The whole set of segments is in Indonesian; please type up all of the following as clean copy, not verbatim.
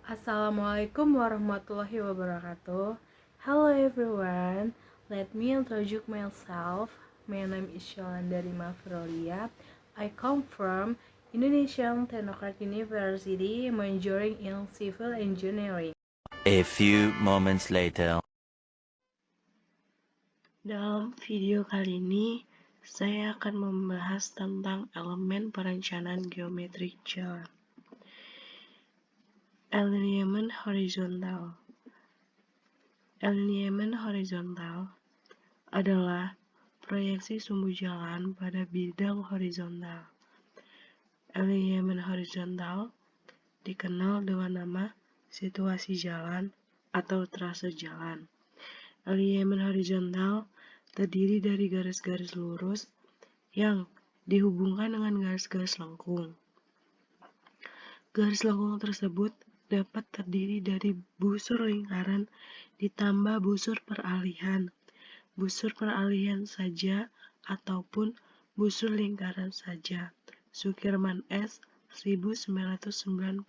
Assalamualaikum warahmatullahi wabarakatuh. Hello everyone, let me introduce myself. My name is Yolandari Mafrolia. I come from Indonesian Technocrat University, majoring in civil engineering. A few moments later. Dalam video kali ini, saya akan membahas tentang elemen perencanaan geometrik jalan. Alignment horizontal. Alignment horizontal adalah proyeksi sumbu jalan pada bidang horizontal. Alignment horizontal dikenal dengan nama situasi jalan atau trase jalan. Alignment horizontal terdiri dari garis-garis lurus yang dihubungkan dengan garis-garis lengkung. Garis lengkung tersebut dapat terdiri dari busur lingkaran ditambah busur peralihan saja ataupun busur lingkaran saja. Sukirman S. 1994.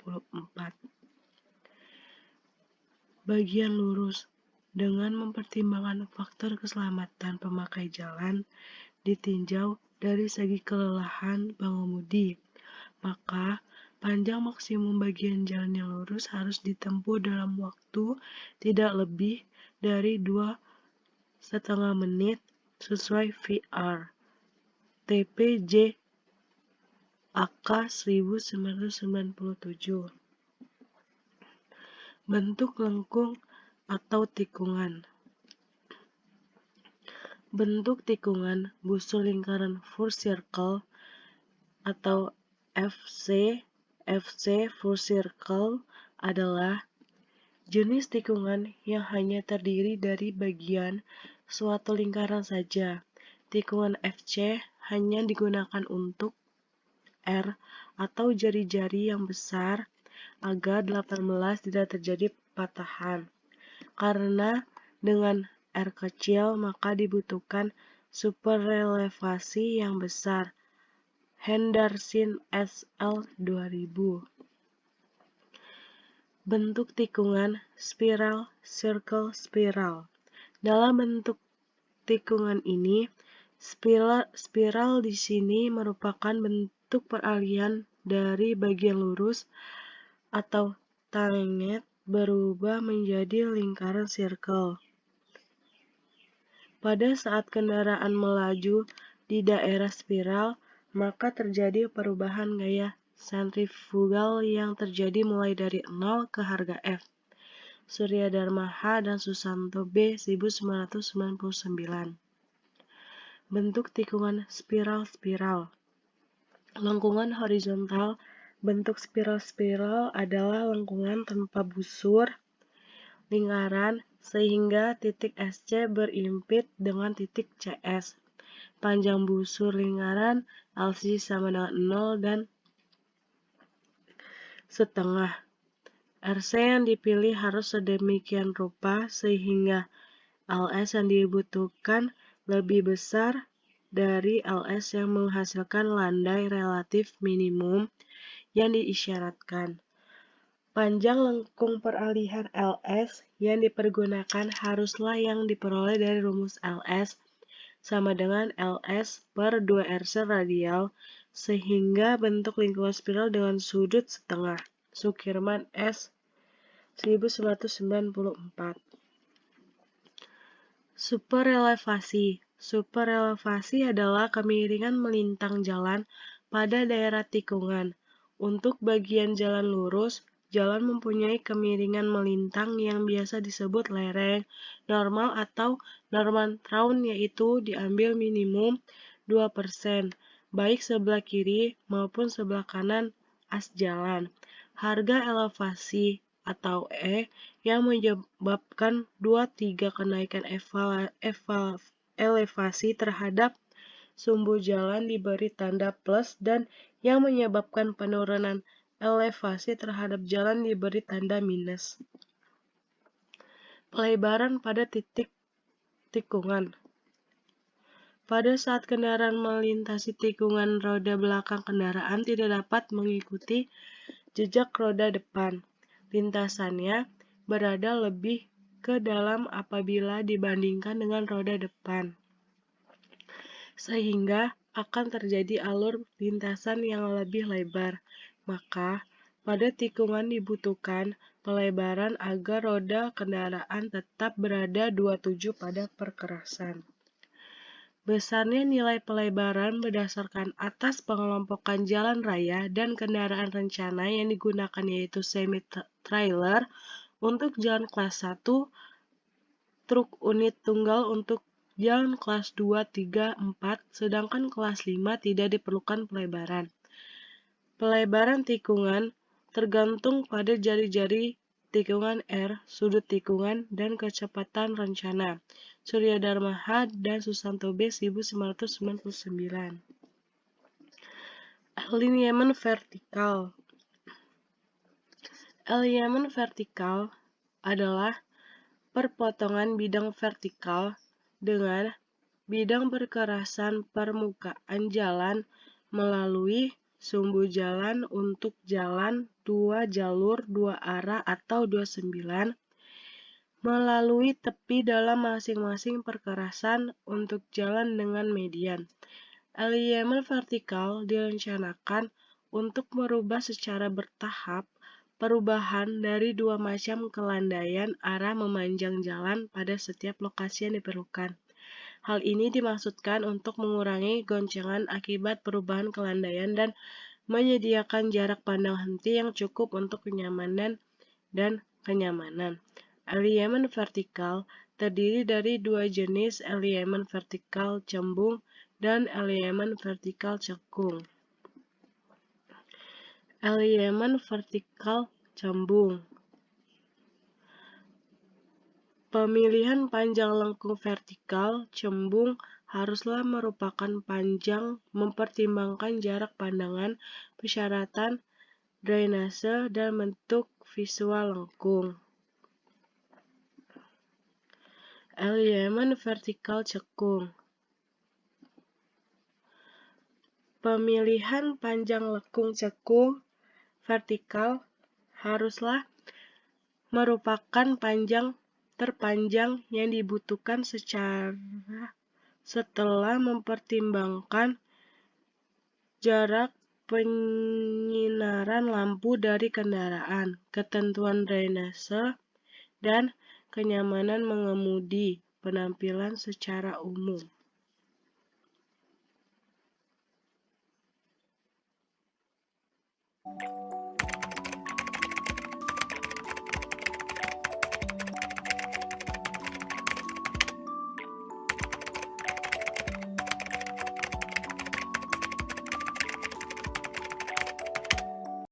Bagian lurus. Dengan mempertimbangkan faktor keselamatan pemakai jalan ditinjau dari segi kelelahan pengemudi, maka panjang maksimum bagian jalan yang lurus harus ditempuh dalam waktu tidak lebih dari 2,5 menit sesuai VR TPJ AK 1997. Bentuk lengkung atau tikungan. Bentuk tikungan busur lingkaran full circle atau FC full circle adalah jenis tikungan yang hanya terdiri dari bagian suatu lingkaran saja. Tikungan FC hanya digunakan untuk R atau jari-jari yang besar agar 18 tidak terjadi patahan. Karena dengan R kecil maka dibutuhkan superrelevasi yang besar. Henderson SL 2000. Bentuk tikungan spiral, circle, spiral. Dalam bentuk tikungan ini, spiral di sini merupakan bentuk peralihan dari bagian lurus atau tangent berubah menjadi lingkaran circle. Pada saat kendaraan melaju di daerah spiral, maka terjadi perubahan gaya sentrifugal yang terjadi mulai dari 0 ke harga F. Suryadharma H. dan Susanto B. 1999. Bentuk tikungan spiral-spiral. Lengkungan horizontal. Bentuk spiral-spiral adalah lengkungan tanpa busur lingkaran sehingga titik SC berimpit dengan titik CS. Panjang busur lingkaran LC sama dengan 0 dan setengah. RC yang dipilih harus sedemikian rupa sehingga LS yang dibutuhkan lebih besar dari LS yang menghasilkan landai relatif minimum yang diisyaratkan. Panjang lengkung peralihan LS yang dipergunakan haruslah yang diperoleh dari rumus LS sama dengan LS per 2RC radial sehingga bentuk lingkungan spiral dengan sudut setengah. Sukirman S. 1994. Superrelevasi. Superrelevasi adalah kemiringan melintang jalan pada daerah tikungan. Untuk bagian jalan lurus, jalan mempunyai kemiringan melintang yang biasa disebut lereng, normal atau norman traun, yaitu diambil minimum 2%, baik sebelah kiri maupun sebelah kanan as jalan. Harga elevasi atau E yang menyebabkan 2-3 kenaikan elevasi terhadap sumbu jalan diberi tanda plus dan yang menyebabkan penurunan elevasi terhadap jalan diberi tanda minus. Pelebaran pada titik tikungan. Pada saat kendaraan melintasi tikungan, roda belakang kendaraan tidak dapat mengikuti jejak roda depan. lintasannya berada lebih ke dalam apabila dibandingkan dengan roda depan, sehingga akan terjadi alur lintasan yang lebih lebar. Maka, pada tikungan dibutuhkan pelebaran agar roda kendaraan tetap berada 27 pada perkerasan. Besarnya nilai pelebaran berdasarkan atas pengelompokan jalan raya dan kendaraan rencana yang digunakan yaitu semi-trailer untuk jalan kelas 1, truk unit tunggal untuk jalan kelas 2, 3, 4, sedangkan kelas 5 tidak diperlukan pelebaran. Pelebaran tikungan tergantung pada jari-jari tikungan R, sudut tikungan, dan kecepatan rencana. Surya Dharma H. dan Susanto B. 1999. Alignment vertikal. Alignment vertikal adalah perpotongan bidang vertikal dengan bidang perkerasan permukaan jalan melalui sumbu jalan untuk jalan 2 jalur 2 arah atau 29 melalui tepi dalam masing-masing perkerasan untuk jalan dengan median. Alignment vertikal direncanakan untuk merubah secara bertahap perubahan dari dua macam kelandaian arah memanjang jalan pada setiap lokasi yang diperlukan. Hal ini dimaksudkan untuk mengurangi goncangan akibat perubahan kelandaian dan menyediakan jarak pandang henti yang cukup untuk kenyamanan dan kenyamanan. Alignment vertikal terdiri dari dua jenis, alignment vertikal cembung dan alignment vertikal cekung. Alignment vertikal cembung. Pemilihan panjang lengkung vertikal cembung haruslah merupakan panjang mempertimbangkan jarak pandangan, persyaratan drainase, dan bentuk visual lengkung. Alignment vertikal cekung. Pemilihan panjang lengkung cekung vertikal haruslah merupakan panjang terpanjang yang dibutuhkan setelah mempertimbangkan jarak penyinaran lampu dari kendaraan, ketentuan drainase, dan kenyamanan mengemudi, penampilan secara umum.